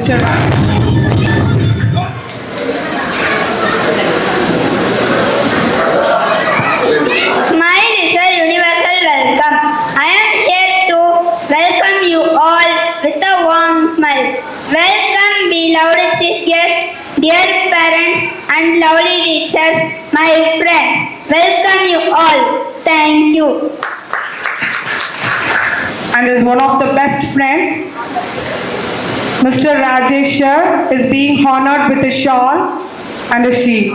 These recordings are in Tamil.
Mr. My little universal welcome. I am here to welcome you all with a warm smile. Welcome, beloved chief guests, dear parents and lovely teachers, my friends. Welcome you all. Thank you. And as one of the best friends, Mr. Rajesh sir is being honored with a shawl and a sheet.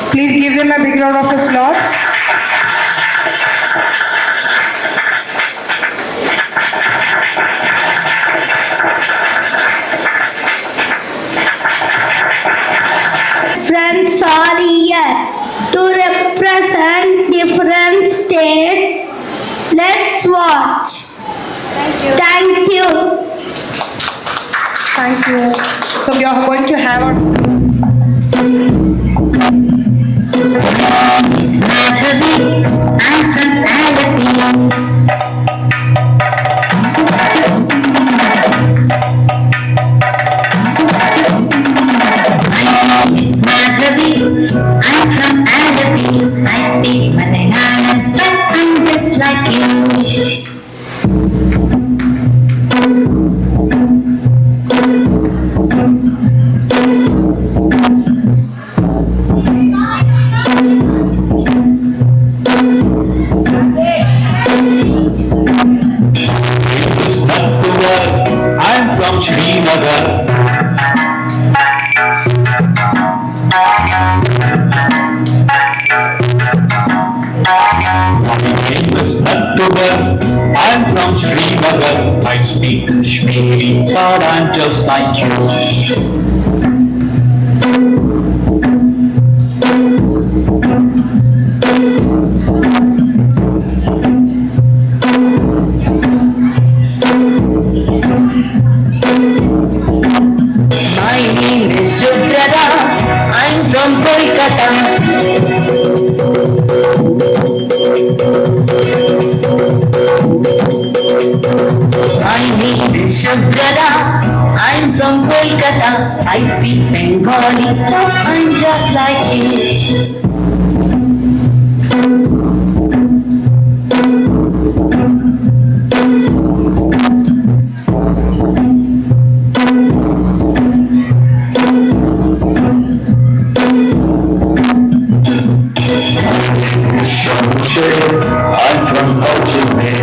Please give them a big round of applause. Friends are here to represent different states. Let's watch. Thank you. Thank you. So we are going to have our I'm from Alabama. I'm from Alabama. I speak Malayalam, but I'm just like you. I'm from Srinagar. My name is Nattuvar. I'm from Srinagar. I speak Kashmiri, but I'm just like you. My name is Subrata. I'm from Kolkata. My name is Subrata. I'm from Kolkata. I speak Bengali, but I'm just like you. I'm from Ajmer.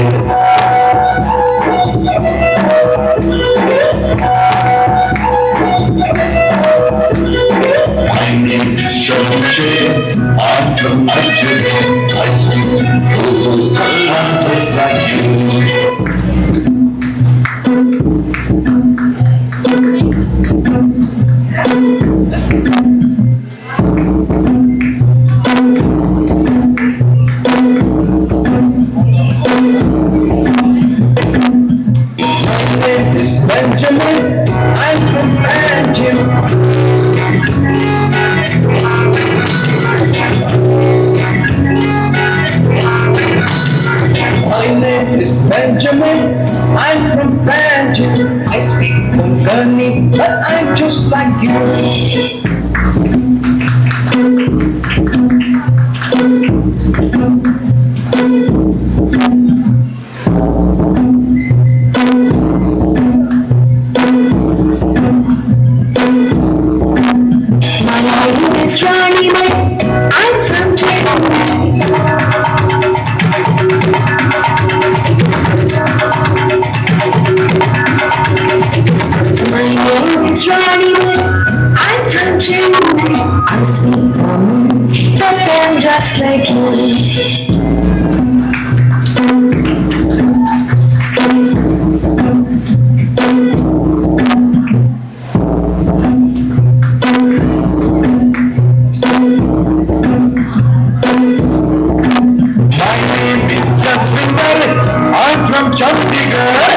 My name is Shamsher. I'm from Ajmer. I speak local. I'm just like you. Benjamin, I'm from Belgium. My name is Benjamin, I'm from Belgium. I speak Konkani, but I'm just like you. My name is Rani Mai. I'm from Chennai. My name is Rani Mai. I'm from Chennai. I speak Tamil, but I'm just like you. My name is Jaswinder. I'm from Chandigarh.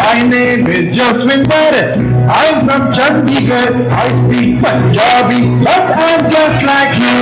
My name is Jaswinder. I'm from Chandigarh. I speak Punjabi, but I'm just like you.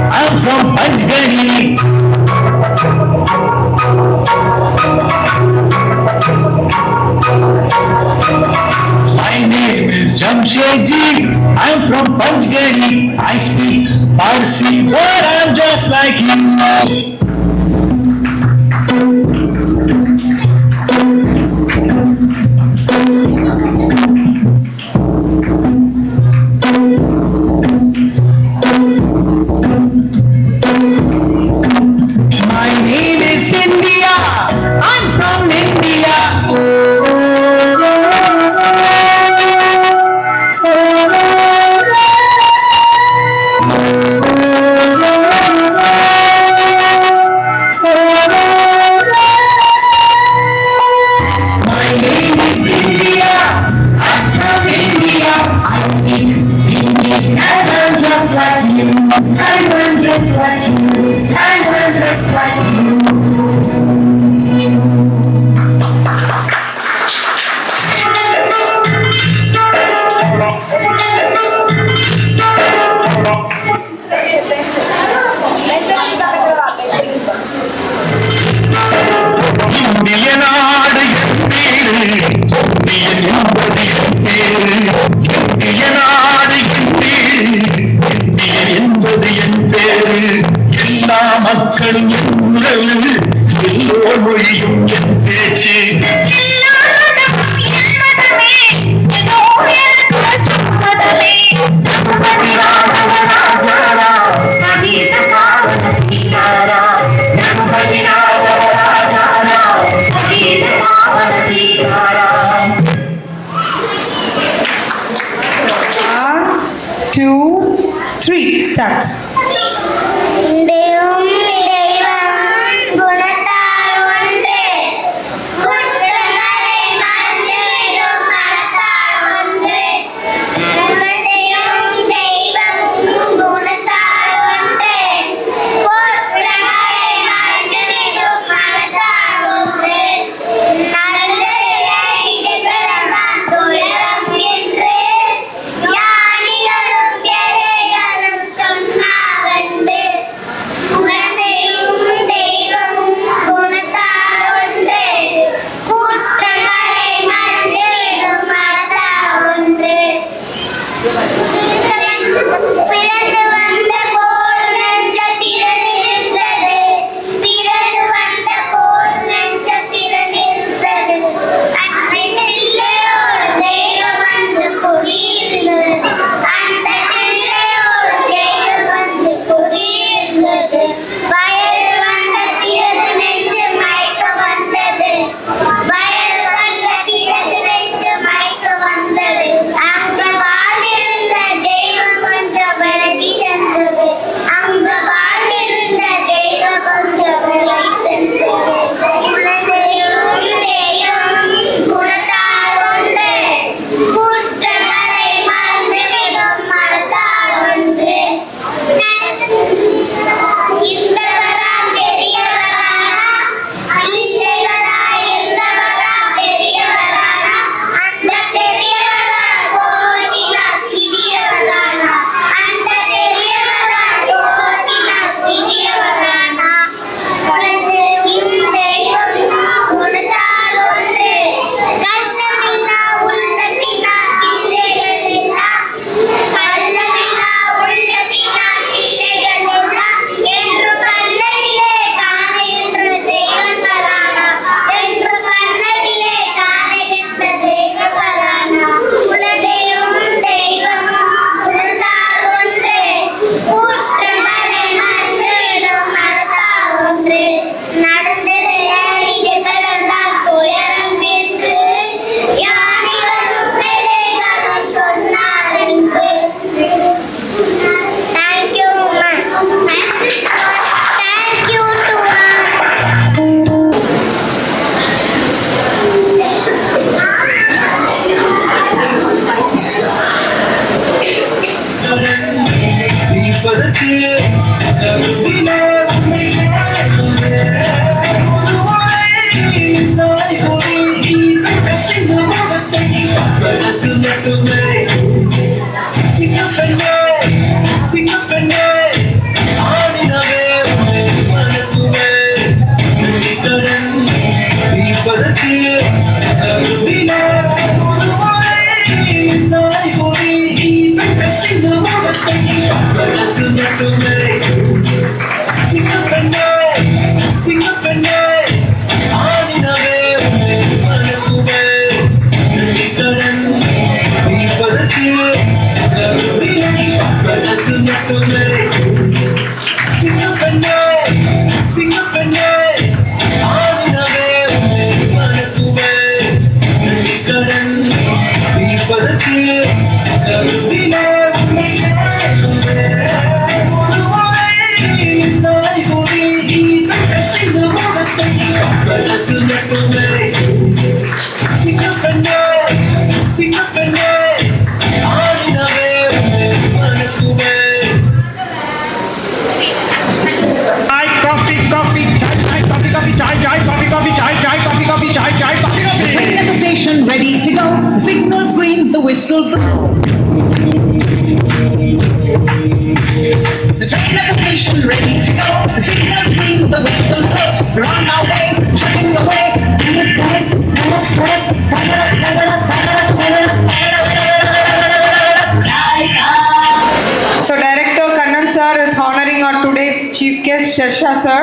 I'm from Panchgari. My name is Jamshedji. I'm from Panchgari. I speak Parsi, but I'm just like you. மக்களும் எல்லோர் மொழியும் என் பேச்சு Start. தீபதற்கு கருவிலே உண்மையே நாய் கொடி சிங்கமுகத்தை வளர்த்து மட்டுமே சிங்கப்பெண்ணே சிங்கப்பெண்ணே ஆடினவே மனதுமே கடன் தீபதற்கு கருவிலே நாய் கொடி சிங்கமுகத்தை வளர்த்து மட்டுமே சிங்கப்பெண்ணே சிங்கப்பெண்ணே ஆடினவே மனதுமே கடன் தீபதற்கு கருவிலை வளர்த்து மட்டுமே சிங்கப்பெண்ணே சிங்கப்பெண்ணே ஆடினவே மனதுமே கடன் தீபதற்கு கருவிலே நாய் கொடி சிங்கமுகத்தை வளர்த்து மட்டுமே சிங்கப்பெண்ணே சிங்கப்பெண்ணே ஆடினவே மனதுமே Chai, coffee, coffee, chai, coffee, coffee, chai, coffee, coffee, chai, coffee, coffee, chai, coffee, coffee. Train at the station, ready to go. The signal scream, the whistle blows. The train at the station, ready to go. The signal scream, the whistle blows. We're on our way, chugging away. So Director Kannan sir is honoring our today's chief guest Shasha sir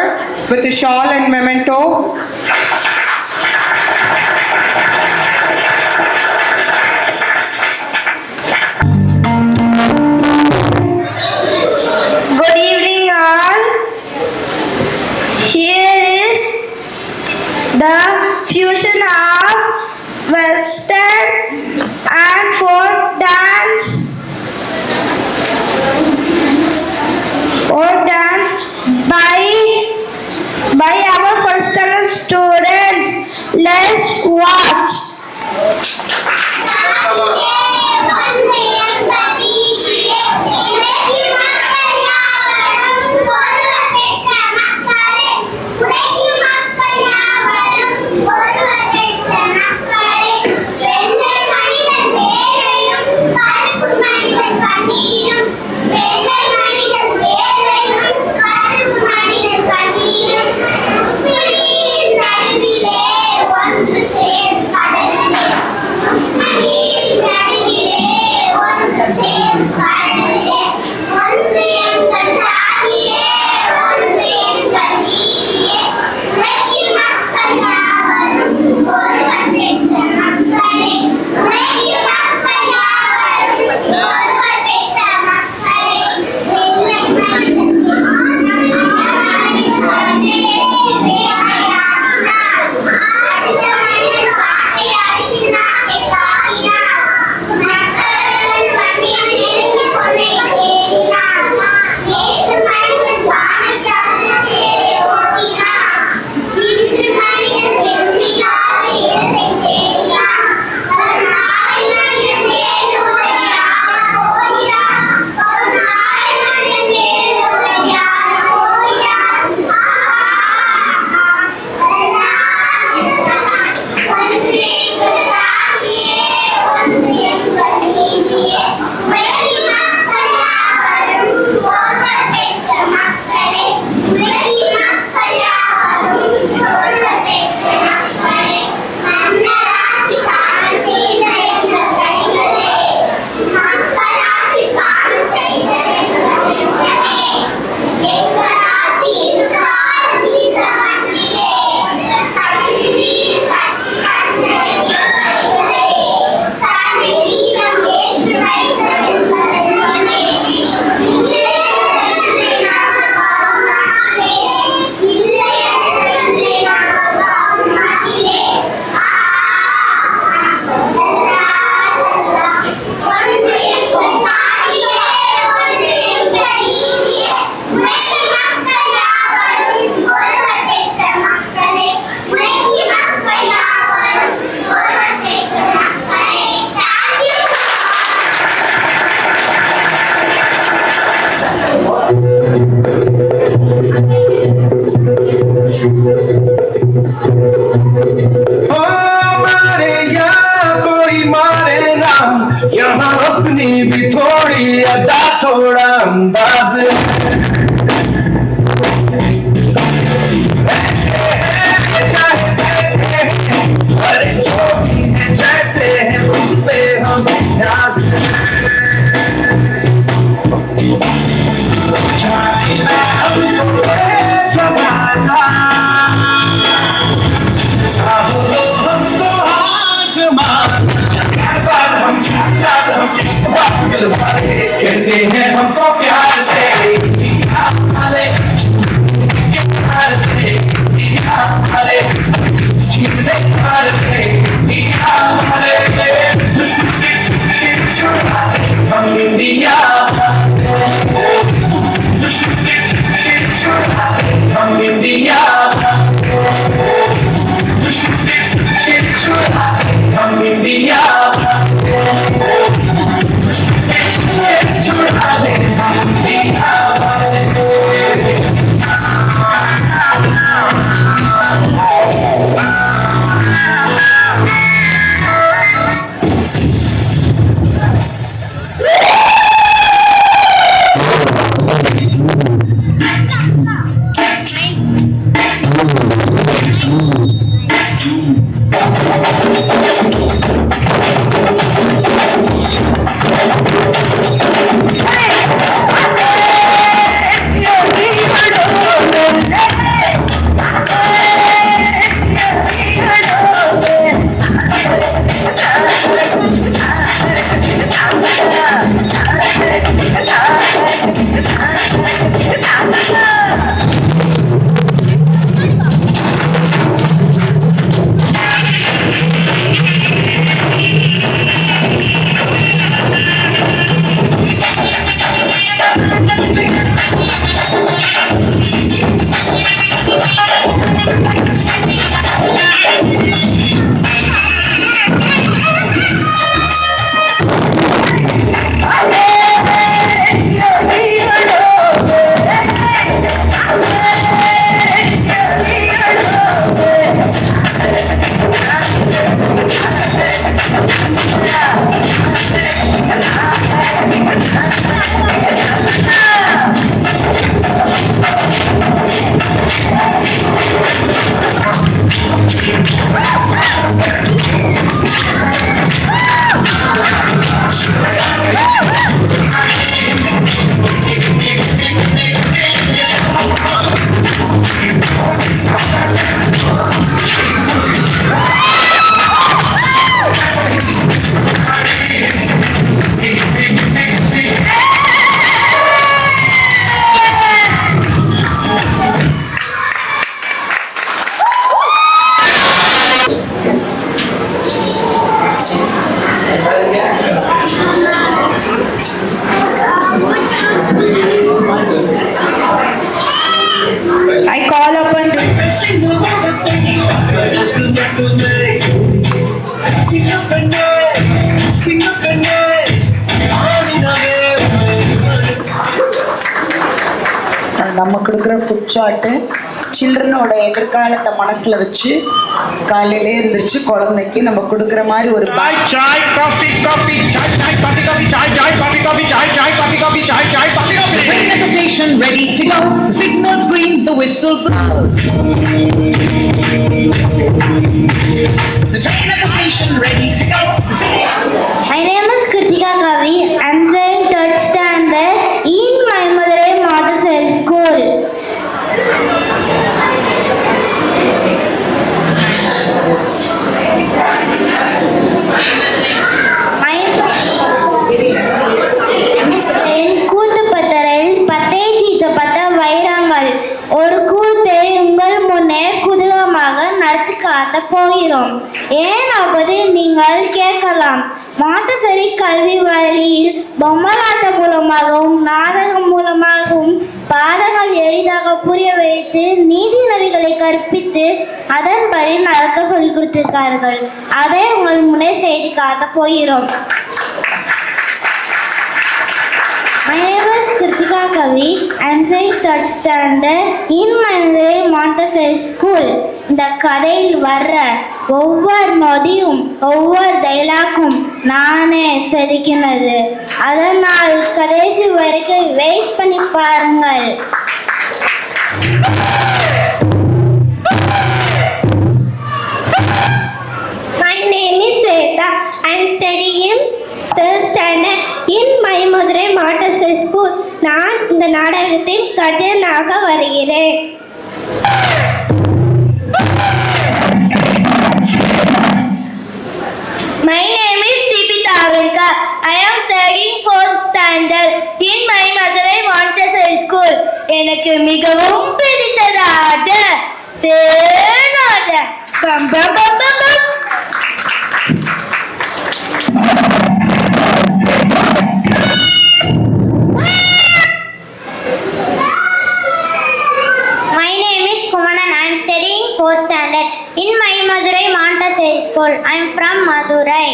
with a shawl and memento. Good evening all. Here is the fusion of Western and folk dance. Folk dance by our first standard student. ओ मारे या कोई मारे ना, यहाँ अपनी भी थोड़ी अदा थोड़ा अंदाज ऐसे है चाहे जैसे है, अरे जो भी है जैसे है उन पे हम नाज चाहे मैं हमको ये जमाना, चाहो तो हमको आसमान, बात हम साथ हम इश्क बात कहते हैं हमको प्यार से हाले प्यार से हाले जीने प्यार से हाले दुश्मनी छुड़ा हम इंडिया दुश्मनी छुड़ा हम इंडिया हम इंडिया छुड़ा दे हम इंडिया I call upon நம்ம கொடுக்குற ஃபுட் சார்ட்டு சில்ட்ரனோட எதிர்காலத்தை மனசில் வச்சு காலையிலே எழுந்திரிச்சு குழந்தைக்கு நம்ம கொடுக்குற மாதிரி ஒரு Chai, chai, coffee, coffee, chai, chai, coffee, coffee, chai, chai, coffee, coffee, chai, chai, coffee, coffee, chai, chai, coffee, coffee. Train at the station, ready to go. The signals green, the whistle blows. The train at the station, ready to go. My name is Kritika Kavi. I'm saying third standard in my Madurai Montessori School. என் கூத்து பத்தரையில் பத்தை சீத்தப்பட்ட வைரங்கள் ஒரு கூத்தை உங்கள் முன்னே குதூகலமாக நடத்தி காட்ட போகிறோம். ஏன் அப்படி நீங்கள் கேட்கலாம். மாண்டசரி கல்வி வழியில் பொம்மலாட்டம் மூலமாகவும் நாடகம் மூலமாகவும் பாடங்கள் எளிதாக புரிய வைத்து நீதி நெறிகளை கற்பித்து அதன்படி நடக்க சொல்லிக் கொடுத்திருக்கார்கள். அதை உங்கள் முன்னே செய்து காட்ட போகிறோம். My name is Kritika Kavi. I am saying third standard in my Montessori school. இந்த கதையில் வர்ற ஒவ்வொரு நொடியும் ஒவ்வொரு டைலாக்கும் நானே செதுக்கினது. அதனால் கடைசி வரைக்கும் வெயிட் பண்ணி பாருங்கள். My name is Sweta. I am studying third standard in my Madurai Montessori School. நான் இந்த நாடகத்தின் கஜனாக வருகிறேன். My name is Deepika Agarkar. I am studying fourth standard in my Madurai Montessori School. எனக்கு மிகவும் பிடித்ததாட தேனாட பம் பம் பம் பம் பம். My name is Kumaran. I am studying fourth standard in my Madurai Montessori School. I am from Madurai.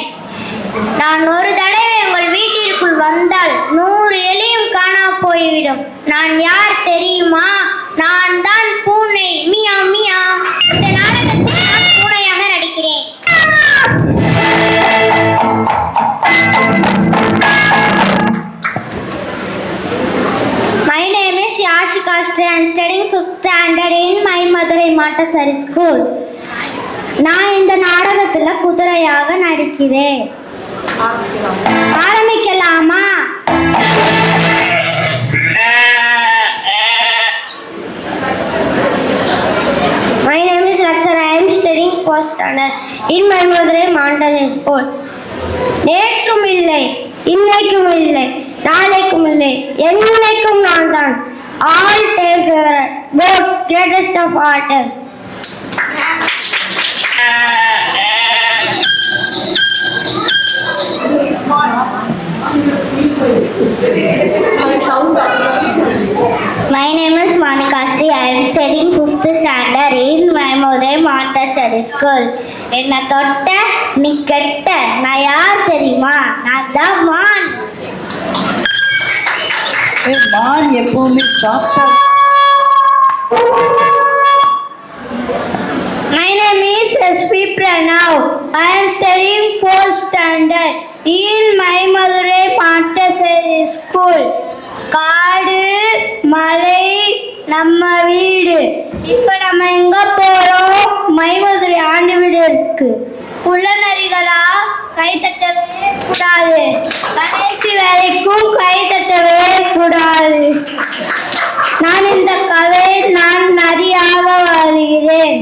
நான் ஒரு தடவை உங்கள் வீட்டிற்குள் வந்தால் 100 எலியும் காணா போய்விடும். நான் யார் தெரியுமா? நான் தான் பூனை. மியா மியா. இந்த நாடகத்தில் நான் பூனையாக நடிக்கிறேன். My name is Yashika Sri. I am studying 5th standard in my Madurai Montessori School. நான் இந்த நாடகத்துல குதிரையாக நடிக்கிறேன். ஆரம்பிக்கலாமா? My name is Lakshara. I am studying 4th standard in my Madurai Montessori School. நேற்றும் இல்லை, இன்னைக்கும் இல்லை, நாளைக்கும் இல்லை, என்னைக்கும் நான் தான். All time favorite, God greatest of all time. My name is Monica Sri. I am studying 5th standard in my Madurai Montessori School. என்ன தொட்ட நீ கெட்ட. நான் யார் தெரியுமா? நான் தான் மான். மான் எப்பவுமே சாஃப்டா. My name is S.P. Pranav. I am studying 4th standard in my Madurai Montessori School. காடு மலை நம்ம வீடு. இப்ப நம்ம எங்க போறோம்? மயிமதுரை ஆண்டு வீடு இருக்கு. குள்ளநரிகளா கை தட்டவே கூடாது. கடைசி வரைக்கும் கை தட்டவே கூடாது. நான் இந்த கதை நான் நரியாக வருகிறேன்.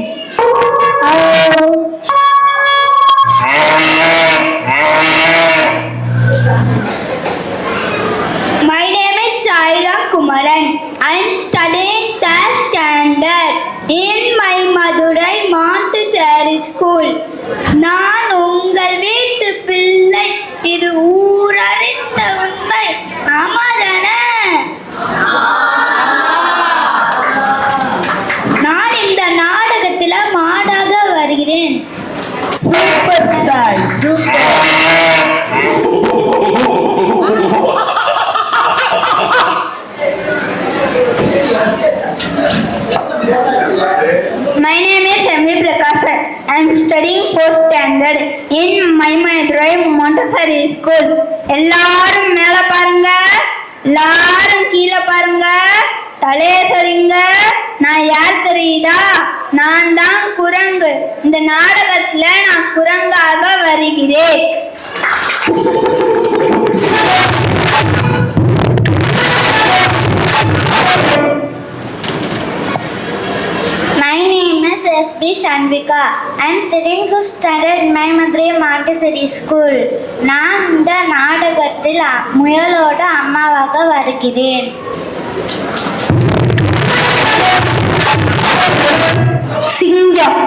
My name is Chaira Kumaran. I am studying 3rd standard in my Madurai Montessori School. நான் உங்கள் வீட்டு பிள்ளை. இது ஊரறிந்த உண்மை. ஆமாதானே? நான் இந்த நாடகத்துல மாடாக வருகிறேன். Super star, super. My name is M.V. Prakash. I am studying 4th standard in my Madurai Montessori School. எல்லாரும் மேல பாருங்க, எல்லாரும் கீழே பாருங்க, தலையை சரிங்க. நான் யார் தெரியுதா? நான் தான் குரங்கு. இந்த நாடகத்துல நான் குரங்காக வருகிறேன். My name is S.B. Shanvika. I am studying 5th standard in my Madurai Montessori School. நான் இந்த நாடகத்தில் முயலோட அம்மாவாக வருகிறேன். சிங்கம்.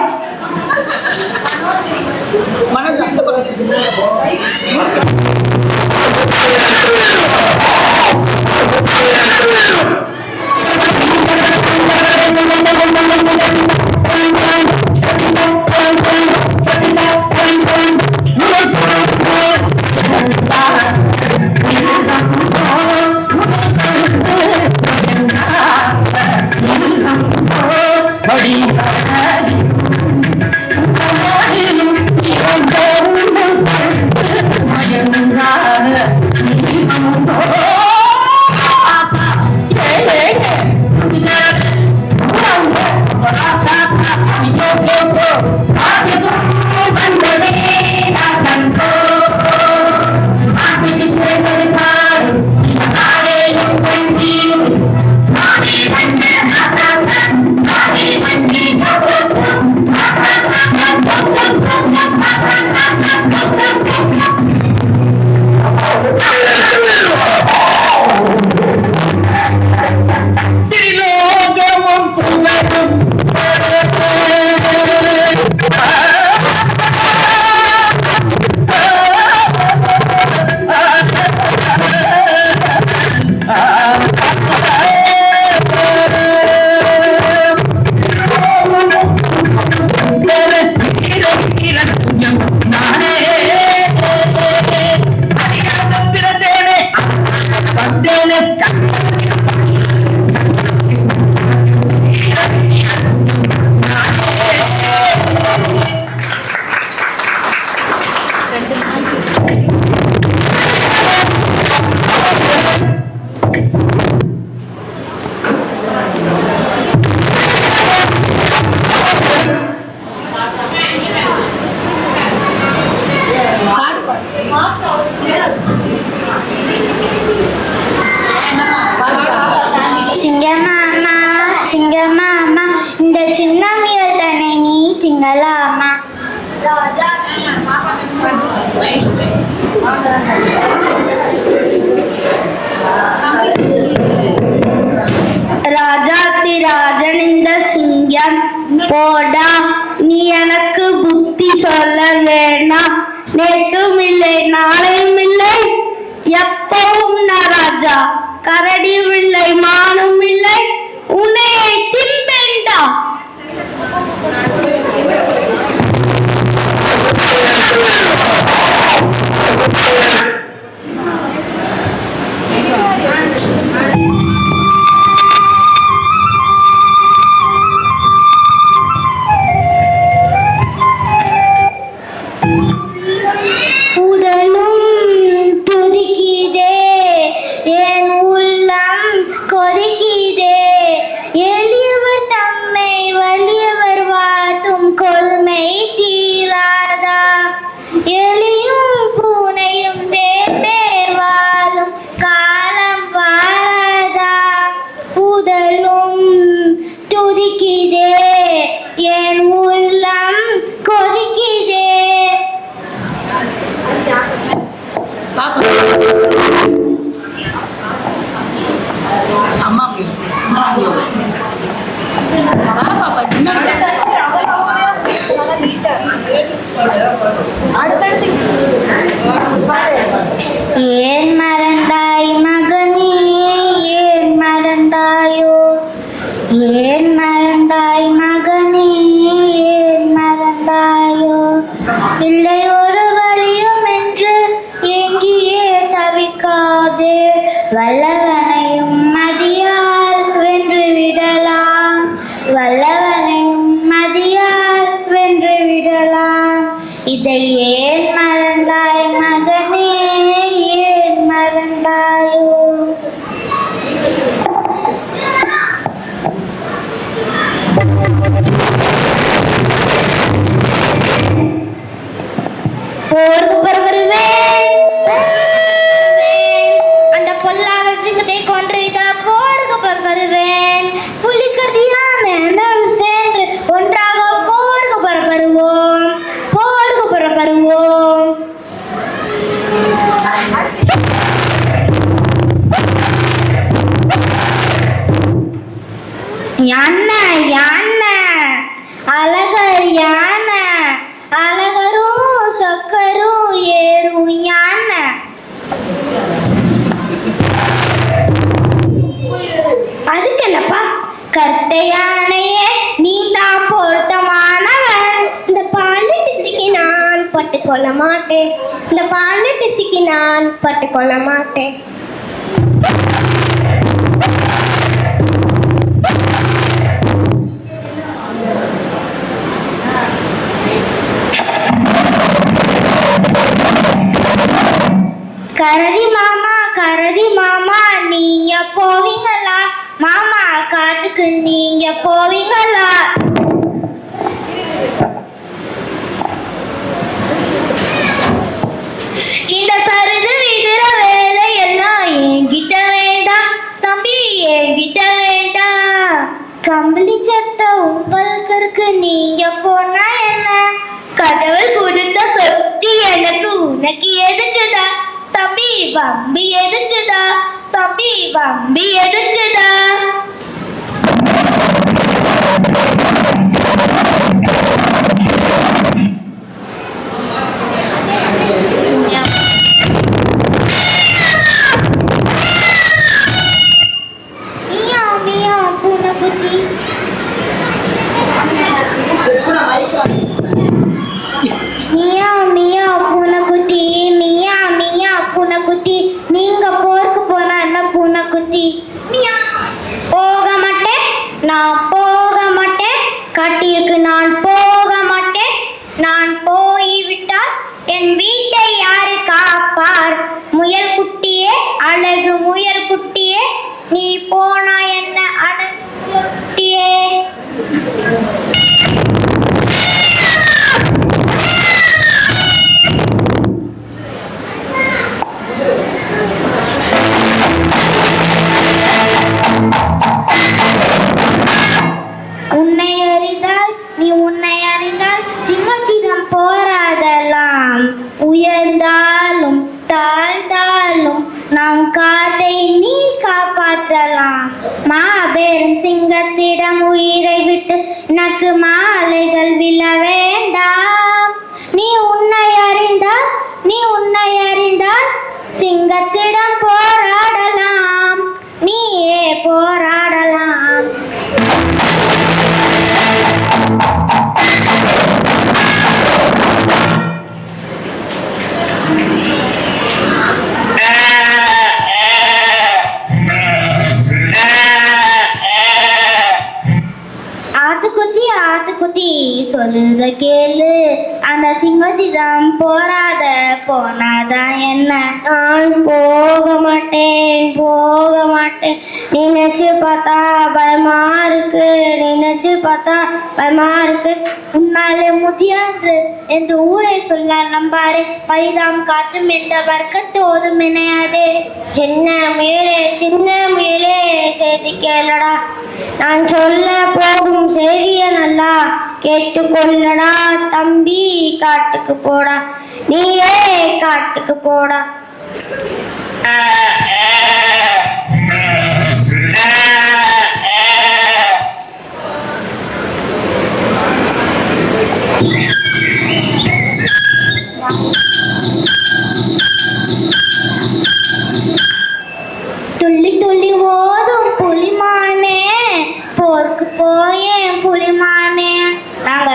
சிங்கமாமா இந்த சின்ன மீறல் தன்னை நீ திங்கலாமா? ராஜாத்தி ராஜன் இந்த சிங்கம் போடா, நீ எனக்கு புத்தி சொல்ல வேணாம். நேற்றும் இல்லை நாளையும் இல்லை எப்பவும் நான் ராஜா. கரடியும் இல்லை மானும் இல்லை உன்னையை தின்பேண்டா. உடலும் துதிக்குதே, என் உள்ளம் கொதிக்குதே. எளியவர் தம்மை வலியவர் வாதும் கொள்மை தீராதா. எலியும் பூனையும் சேர்ந்தே வாழும் காலம் வாராதா. உடலும் துதிக்குதே, என் உள்ளம் கொதிக்குதே. ஏன் மறந்தாய் மகனே, ஏன் மறந்தாயோ? ஏன் மறந்தாய் மகனே, ஏன் மறந்தாயோ? இல்லை ஒரு வழியும் என்று எங்கியே தவிக்காதே. வல்லவனையும் மதியால் வென்று விடலாம், வல்லவனையும் மதியால் வென்று விடலாம். இதை ஏன் மறந்தாய் மகனே, ஏன் மறந்தாயோ? போருக்கு வருவேன், அந்த பொல்லாத சிங்கத்தை கொன்று இதா போருக்கு வருவேன். புலிக்கதியான சேர்ந்து ஒன்றாக போருக்கு புறப்படுவோம், போருக்கு புறப்படுவோம். யானை யானை அழகர் யானை, அழகரும் சக்கரும் ஏறும் யானை. அதுக்கு என்னப்பா கட்டை யானையே, நீ தான் பொருத்தமானவன். இந்த பாலட்டு சிக்கி நான் பட்டுக்கொள்ள மாட்டேன், இந்த பாலட்டு சிக்கி நான் பட்டுக்கொள்ள மாட்டேன். கரடி மாமா நீங்க போவீங்களா? மாமா காட்டுக்கு நீங்க போவீங்களா? இந்த சருது விகிற வேலை எல்லாம் என்கிட்ட வேண்டாம் தம்பி, என்கிட்ட வேண்டாம். கம்பளி சத்த உங்களுக்கு இருக்கு, நீங்க போனா என்ன? கடவுள் கொடுத்த சொத்து எனக்கு உனக்கு எதுக்குதா தம்பி? வம்பி எதுக்குதா தம்பி? வம்பி எதுக்குதா? பூனைக்குட்டி நீங்க போருக்கு போனா என்ன பூனை குட்டி போக மாட்டேன், நான் போக மாட்டேன், காட்டிற்கு நான் போக மாட்டேன். நான் போய்விட்டால் என் வீட்டை யாரு காப்பார்? முயல் குட்டியே, அழகு முயல் குட்டியே, நீ போனா என்ன அழகு முயல் குட்டியே? உன்னை அறிந்தால் நீ உன்னை அறிந்தால் சிங்கத்திடம் போராடலாம். உயர்ந்தாலும் தாழ்ந்தாலும் நம் காதை நீ காப்பாற்றலாம். மாபெரும் சிங்கத்திடம் உயிரை விட்டு எனக்கு மாலைகள் விழ வேண்டாம். நீ உன்னை அறிந்தால் சிங்கத்திடம் போராடலாம், நீயே போராடலாம். ஆத்துக்குட்டி சொல்லுத கேளு, அந்த சிங்கத்திடம் போராட போனாதான் என்ன? நான் போக மாட்டேன், நினைச்சு பார்த்தா பயமா இருக்கு, உன்னாலே முதியாது என்று ஊரை சொல்ல நம்பாரே. பரிதாம் காட்டும் என்ற வர்க்கத்தோதும் இணையாதே. சின்ன முயலே செய்தி கேளடா, நான் சொல்ல போகும் செய்திய நல்லா கேட்டுக்கொள்ளடா தம்பி. காட்டுக்கு போடா, நீயே காட்டுக்கு போடா. துள்ளி துள்ளி ஓதும் புலிமானே, போருக்கு போயேன் புலிமானே. நாங்க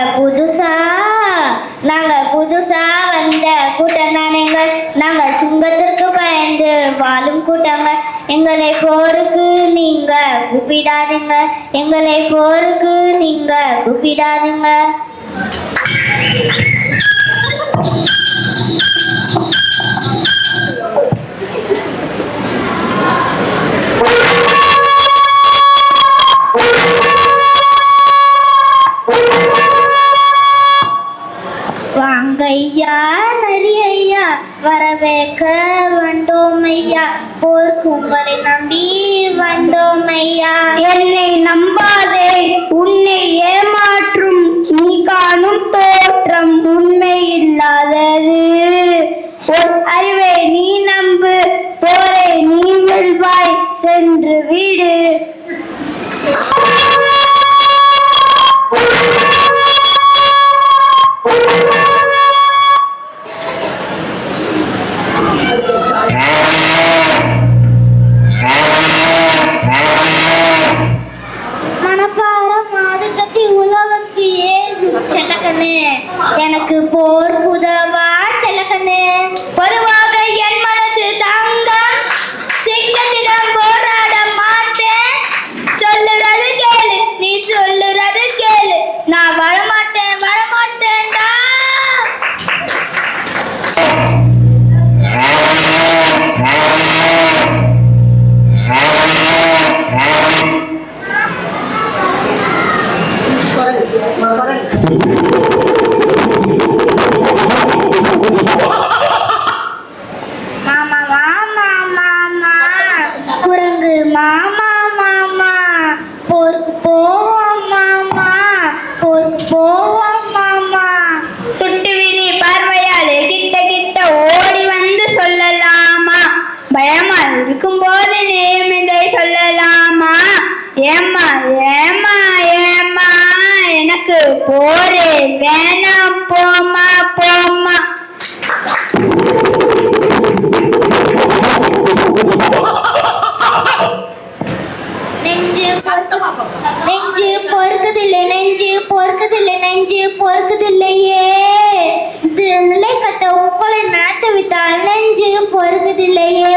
புதுசா வந்த கூட்டங்கள், நாங்க சிங்கத்திற்கு பயந்து வாழும் கூட்டங்கள். எங்களை போருக்கு நீங்க கூப்பிடாதீங்க. வாங்கையா நரியையா, வரவேற்க வந்தோமையா, போர்க்கு உங்களை நம்பி வந்தோமையா. என்னை நம்பாதே, உன்னை ஏமாற்றும் நீ காணும் தோற்றம் உண்மை இல்லாதது. அறிவை நீ நம்பு, போரை நீ வெல்வாய், சென்று வீடு. மனப்பாரம் மாதுக்கத்தி உலகத்து ஏது செல்லக்கண்ணு, எனக்கு போர் புதவா செல்லக்கண்ணு. பொதுவாக என் மனசு தங்கம், சிங்கத்திடம் போராட மாட்டேன். சொல்லுறது கேளு, நீ சொல்லுறது கேளு, நான் வரமாட்டேன்டா. குரங்கு மாமா மாமா, போருக்கு போவோம் மாமா. சுட்டு விழி பார்வையாலே கிட்ட ஓடி வந்து சொல்லலாமா? பயமா இருக்கும் போது நேர்மையை சொல்லலாமா? ஏமா எனக்கு போரே வேணாம், போமா. நெஞ்சு பொறுக்குதில்லையே. இது நிலை கத்த உங்களை நடத்தி விட்டால் நெஞ்சு பொறுக்குதில்லையே.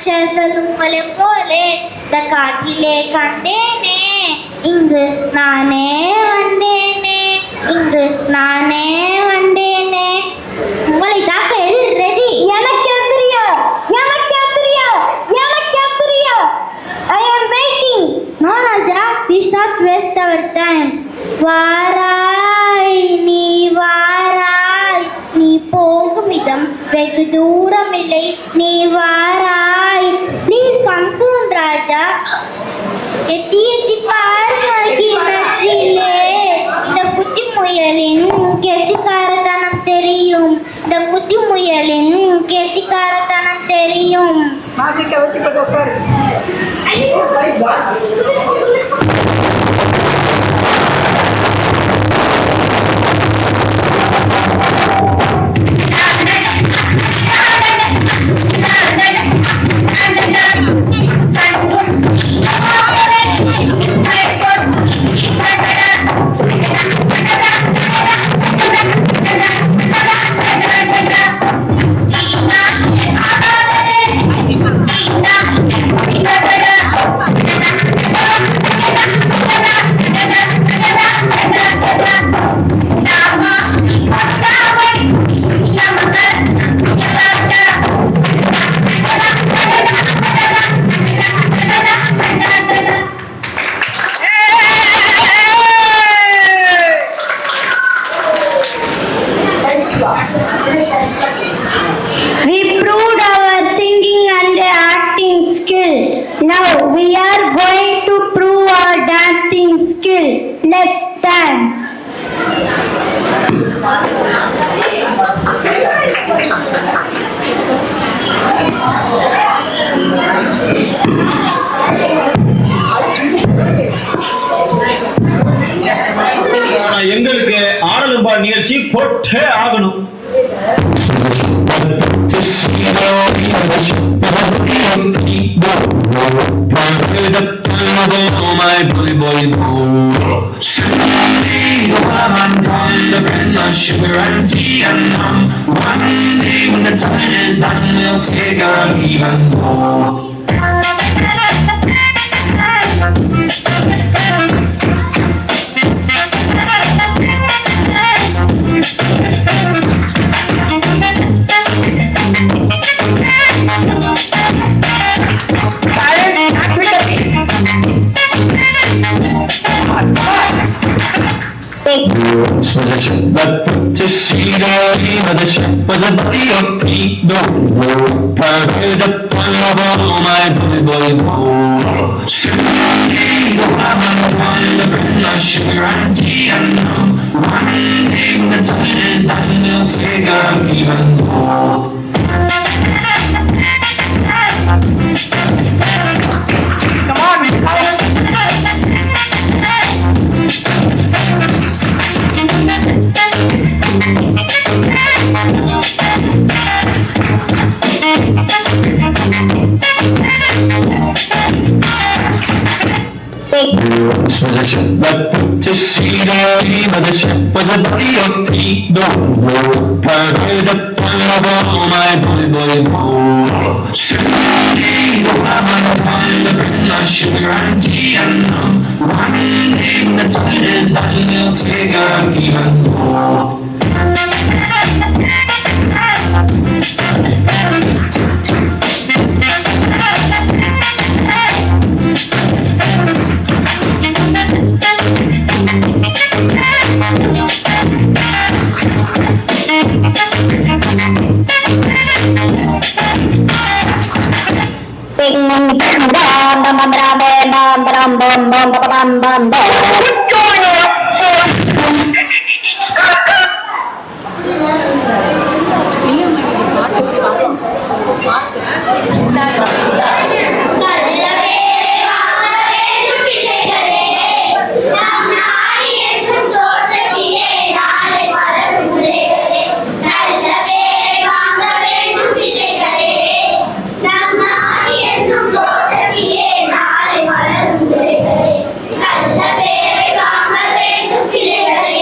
ராட்சசரும் மலை போலே இந்த காட்டிலே கண்டேனே இங்கு நானே வந்தேனே இங்கு நானே வந்தேனே உங்களை தாக்க எது ரெடி எனக்கு தெரியும் I am waiting. No Raja, we should not waste our time. வாராய் நீ போகும் இடம் வெகு தூரம் இல்லை நீ வாராய் ப்ளீஸ் கம் சூன் ராஜா எத்தி பாருங்க கிணற்றிலே இந்த குட்டி முயலின் கெட்டிக்காரத்தனம் தெரியும் இந்த குட்டி முயலின் கெட்டிக்காரத்தனம் தெரியும் மாசிக்க வெட்டி போட்டு உட்காரு. We proved our singing and acting skill. Now we are going to prove our dancing skill. Let's dance. எங்களுக்கு ஆடலும் பாடல் நிகழ்ச்சி போட்டே ஆகணும். Sugar and tea and one day when the time is done, we'll take on even more. But to see the aim of the ship was a body of tea. Don't parade upon all my boy. Sugar and tea and one day when the time is done, we'll take on even more. Come on, position. But to see the aim of the ship was a body of tea. Don't parade upon all my boy. Sugar and tea and one day when the time is done, we'll take on even more. What's going on? நல்ல பேரை வாங்க வேண்டும் பிள்ளைகளே.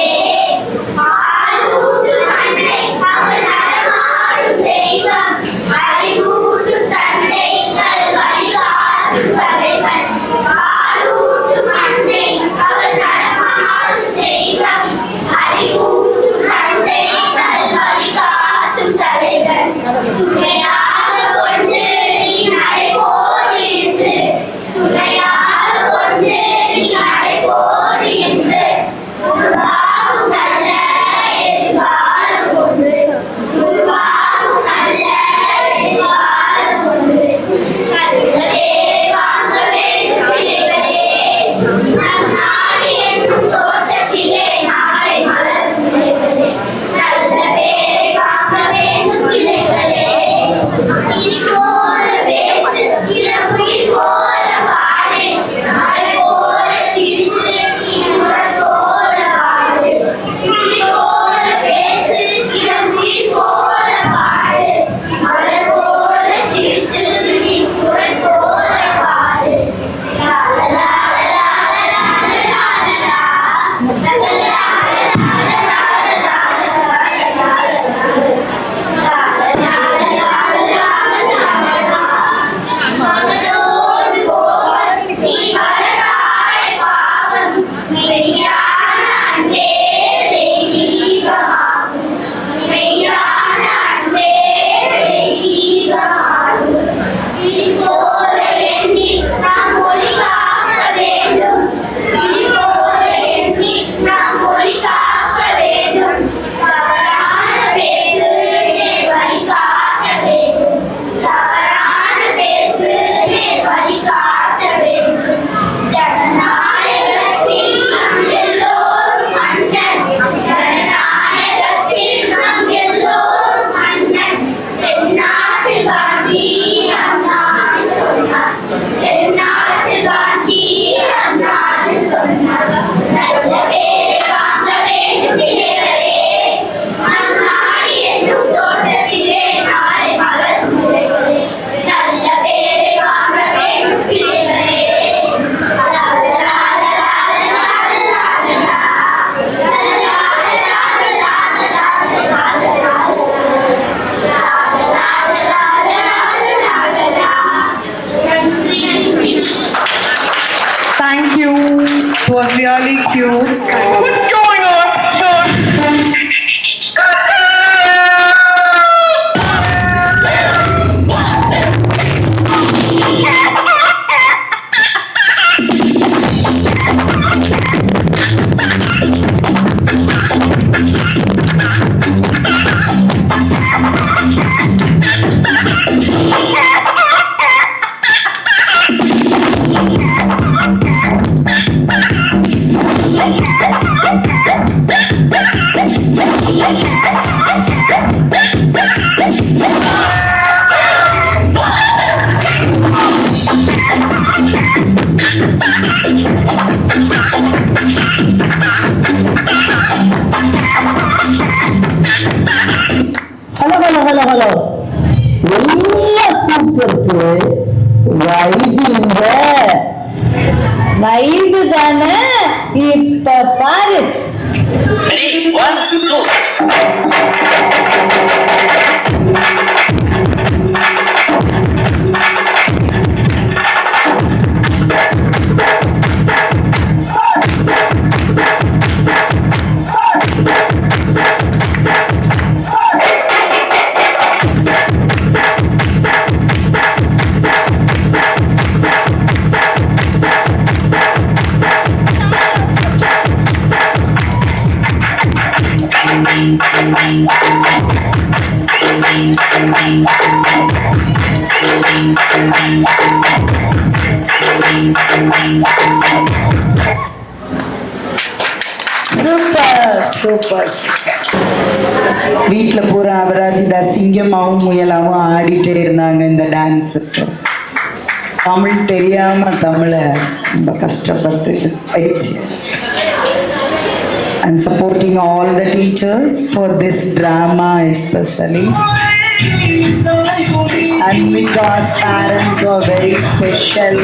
you. What's going on? Hello எல்லாம் சூப்பருக்கு வைபு தானே இப்ப பாரு. Ready? 1, 2. சூப்பர். வீட்டில் பூரா அபராஜிதா சிங்கமாவும் முயலாவும் ஆடிட்டே இருந்தாங்க இந்த டான்ஸுக்கு. தமிழ் தெரியாம தமிழை ரொம்ப கஷ்டப்பட்டு பயிற்சி. And supporting all the teachers for this drama especially. And because parents are very special.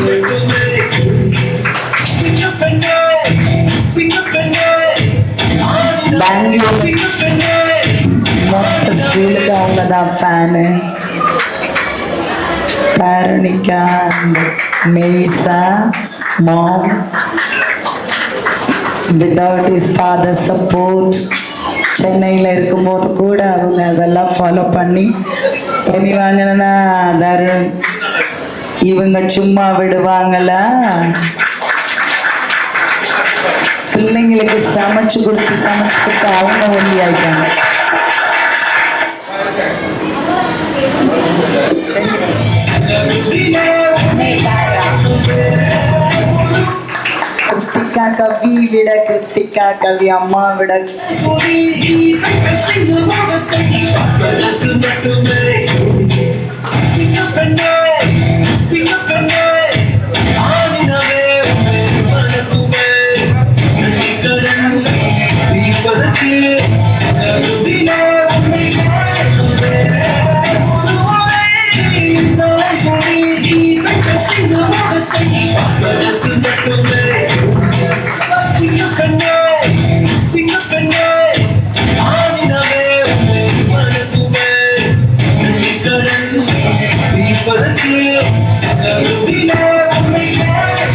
Bangalore மொத்த ஸ்கூலுக்கு அவங்க தான் fan. Veronica and Mesa, mom. Without his father's support, சென்னையில் இருக்கும்போது கூட அவங்க அதெல்லாம் ஃபாலோ பண்ணி எம்மி வாங்கினா தருண் இவங்க சும்மா விடுவாங்களா? பிள்ளைங்களுக்கு சமைச்சு கொடுத்து அவங்க ஒல்லி ஆயிட்டாங்க. கிருத்திகா கவி விட கிருத்திகா கவி அம்மா விட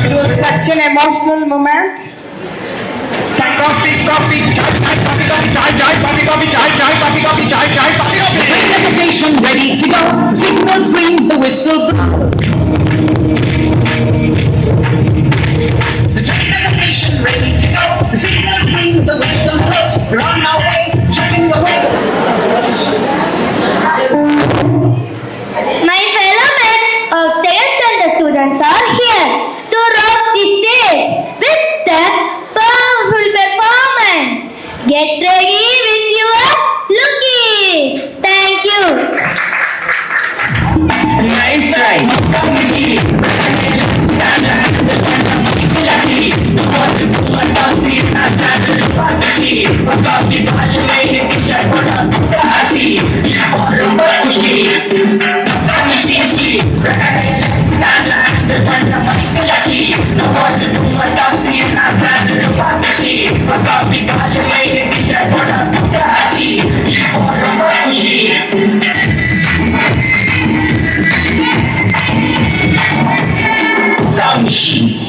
It was such an emotional moment. Coffee, Representation ready to go. Signals ring, the whistle blows. the train and the station ready to go. The signal rings, the whistle blows. We're on our way, chugging away. My fellow men of state center students are here to rock the stage with the powerful performance. Get ready with your lookies. Thank you. Nice try. Machine.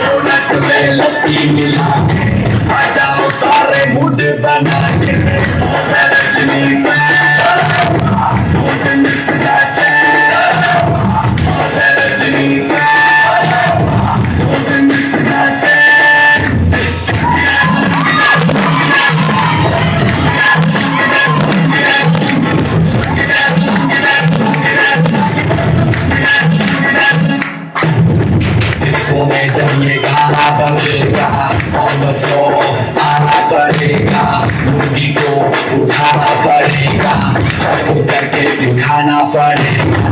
रौनक में लस्सी मिला आ जाओ सारे मूड बना के मैं Rajni don't miss that chance मैं Rajni don't miss that chance इसको में जब ये गाना बजेगा on the floor आना पड़ेगा मुर्गी को उठाना पड़ेगा सबको करके दिखाना पड़ेगा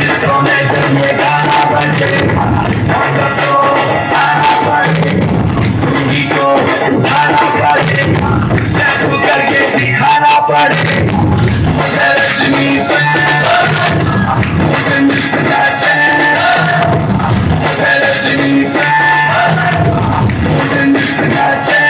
इसको में जब ये गाना बजेगा on the floor आना पड़ेगा मुर्गी को उठाना पड़ेगा सबको करके दिखाना पड़ेगा मैं Rajni don't miss that chance मैं Rajni don't miss that chance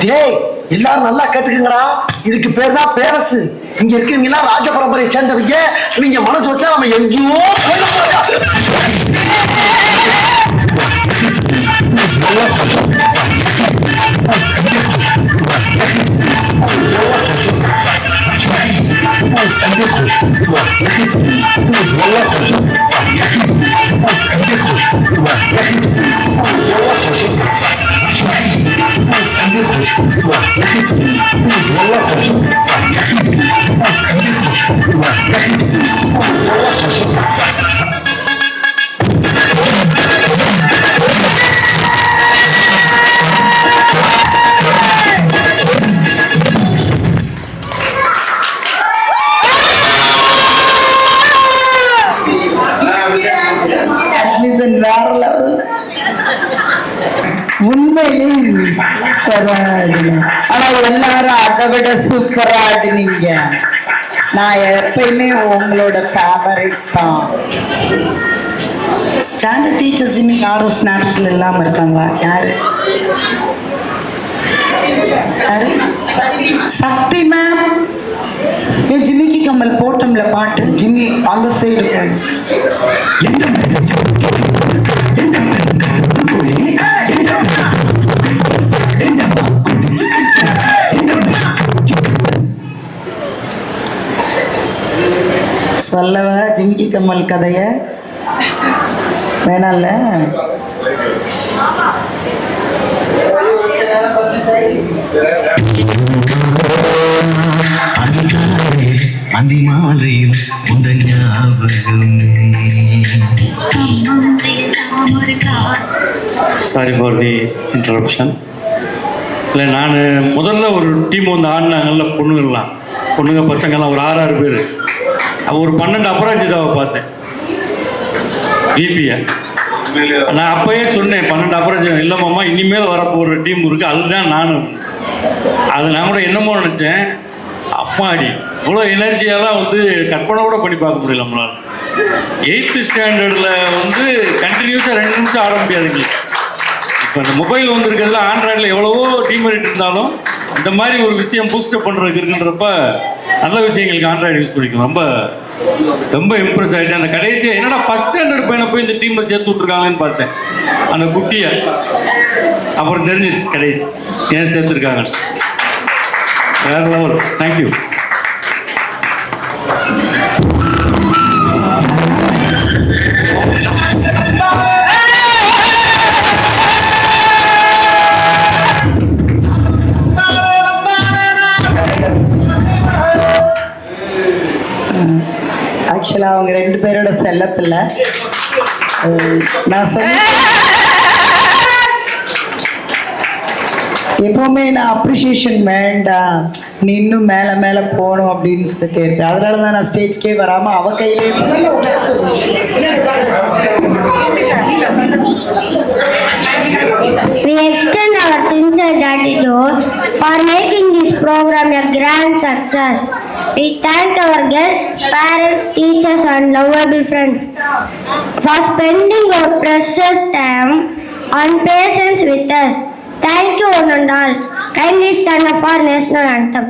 டேய் எல்லாரும் நல்லா கேட்டுக்குங்கடா இதுக்கு பேர் தான் பேரரசு இங்க இருக்கீங்க ராஜ பரம்பரையை சேர்ந்தவங்க நீங்க மனசு வச்சா நம்ம எங்கேயோ போயிட அட்மிஷன் வேற லெவல். உண்மையிலேயே சூப்பரா ஆடினீங்க. ஆனா எல்லாரும் அதை விட சூப்பரா ஆடினீங்க. நான் எப்பயுமே உங்களோட ஃபேவரட் தான். ஸ்டாண்டர்ட் டீச்சர்ஸ் இன்னைக்கு யாரும் ஸ்னாப்ஸ்ல இல்லாம இருக்காங்களா? யாரு யாரு? சக்தி மேம். ஏன் ஜிமிக்கி கம்மல் போட்டோம்ல பாட்டு, ஜிம்மி அந்த சைடு சொல்லவா ஜிமிக்கி கம்மல் கதைய? வேணாம்ல. அதிமாலையில் உந்த ஞாபகம். Sorry for the interruption. இல்லை, நான் முதல்ல ஒரு டீம் வந்து ஆடினாங்கல்ல, பொண்ணுங்க பசங்கள்லாம் ஒரு 6 பேர். அவள் ஒரு 12 அபராஜிதாவை பார்த்தேன், விபியை. நான் அப்பயே சொன்னேன் 12 அபராஜிதா இல்லைம்மா, இனிமேல் வரப்போகிற டீம் இருக்குது, அதுதான் நானும். அது நான் கூட என்னமோ நினச்சேன், அம்மாடி இவ்வளோ எனர்ஜியெல்லாம் வந்து கற்பனை கூட பண்ணி பார்க்க முடியல நம்மளால். 8th ஸ்டாண்டர்டில் வந்து கண்டினியூஸாக 2 நிமிஷம் ஆட முடியாதுங்க. இப்போ இந்த மொபைல் வந்துருக்கிறதுல ஆண்ட்ராய்டில் எவ்வளவோ டீமரேட் இருந்தாலும் இந்த மாதிரி ஒரு விஷயம் பூஸ்டப் பண்ணுறதுக்கு இருக்குன்றப்ப நல்ல விஷயங்களுக்கு ஆண்ட்ராய்டு யூஸ் பண்ணிக்கணும். ரொம்ப ரொம்ப இம்ப்ரெஸ் ஆகிட்டேன். அந்த கடைசியாக என்னடா ஃபர்ஸ்ட் ஸ்டாண்டர்ட் பையனை போய் இந்த டீமில் சேர்த்து விட்ருக்காங்கன்னு பார்த்தேன், அந்த குட்டியை. அப்புறம் தெரிஞ்சிச்சு கடைசி ஏன் சேர்த்துருக்காங்க. வேற லெவல். தேங்க்யூ. ஆக்சுவலாக அவங்க 2 பேரோட செல்லப்பில்லை. நான் சொல்ல எப்பவுமே நான் அப்ரிஷியேஷன் வேண்டாம், நீ இன்னும் மேலே மேலே போகணும் அப்படின்னு சொல்லிட்டு இருப்பேன். அதனால தான் நான் ஸ்டேஜ்க்கே வராமல் அவ கையிலே We extend our sincere gratitude for making this program a grand success. We thank our guests, parents, teachers and lovable friends for spending your precious time and patience with us. Thank you one and all. Kindly stand up for national anthem.